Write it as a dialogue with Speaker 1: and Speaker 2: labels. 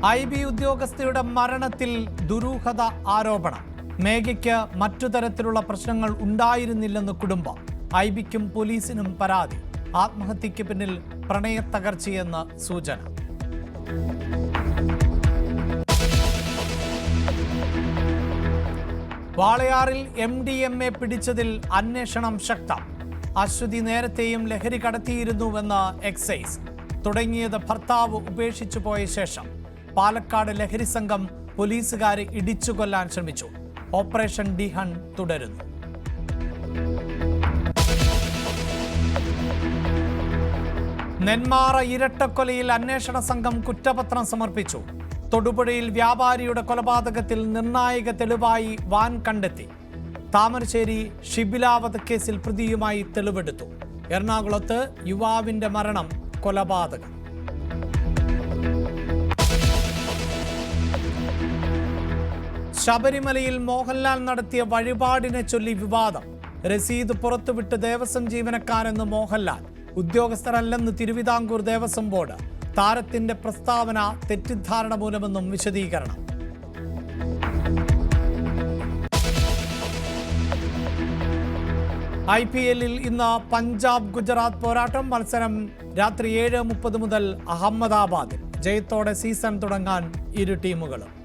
Speaker 1: IB ഉദ്യോഗസ്ഥയുടെ മരണത്തിൽ ദുരൂഹത ആരോപണം. മേഘയ്ക്ക് മറ്റു തരത്തിലുള്ള പ്രശ്നങ്ങൾ ഉണ്ടായിരുന്നില്ലെന്ന് കുടുംബം. IBക്കും പോലീസിനും പരാതി. ആത്മഹത്യയ്ക്ക് പിന്നിൽ പ്രണയത്തകർച്ചയെന്ന് സൂചന. വാളയാറിൽ MDMA പിടിച്ചതിൽ അന്വേഷണം ശക്തം. അശ്വതി നേരത്തെയും ലഹരി കടത്തിയിരുന്നുവെന്ന് എക്സൈസ്. തുടങ്ങിയത് ഭർത്താവ് ഉപേക്ഷിച്ചു പോയ ശേഷം. പാലക്കാട് ലഹരി സംഘം പോലീസുകാരെ ഇടിച്ചു കൊല്ലാൻ ശ്രമിച്ചു. ഓപ്പറേഷൻ ഡിഹൺ തുടരുന്നു. നെന്മാറ ഇരട്ടക്കൊലയിൽ അന്വേഷണ സംഘം കുറ്റപത്രം സമർപ്പിച്ചു. തൊടുപുഴയിൽ വ്യാപാരിയുടെ കൊലപാതകത്തിൽ നിർണായക തെളിവായി വാൻ കണ്ടെത്തി. താമരശ്ശേരി ഷിബില വധക്കേസിൽ പ്രതിയുമായി തെളിവെടുത്തു. എറണാകുളത്ത് യുവാവിന്റെ മരണം കൊലപാതകം. ശബരിമലയിൽ മോഹൻലാൽ നടത്തിയ വഴിപാടിനെ ചൊല്ലി വിവാദം. രസീത് പുറത്തുവിട്ട് ദേവസ്വം ജീവനക്കാരെന്ന് മോഹൻലാൽ. ഉദ്യോഗസ്ഥരല്ലെന്ന് തിരുവിതാംകൂർ ദേവസ്വം ബോർഡ്. താരത്തിന്റെ പ്രസ്താവന തെറ്റിദ്ധാരണ മൂലമെന്നും വിശദീകരണം. IPL-ൽ ഇന്ന് പഞ്ചാബ് ഗുജറാത്ത് പോരാട്ടം. മത്സരം രാത്രി 7:30 മുതൽ അഹമ്മദാബാദിൽ. ജയത്തോടെ സീസൺ തുടങ്ങാൻ ഇരു ടീമുകളും.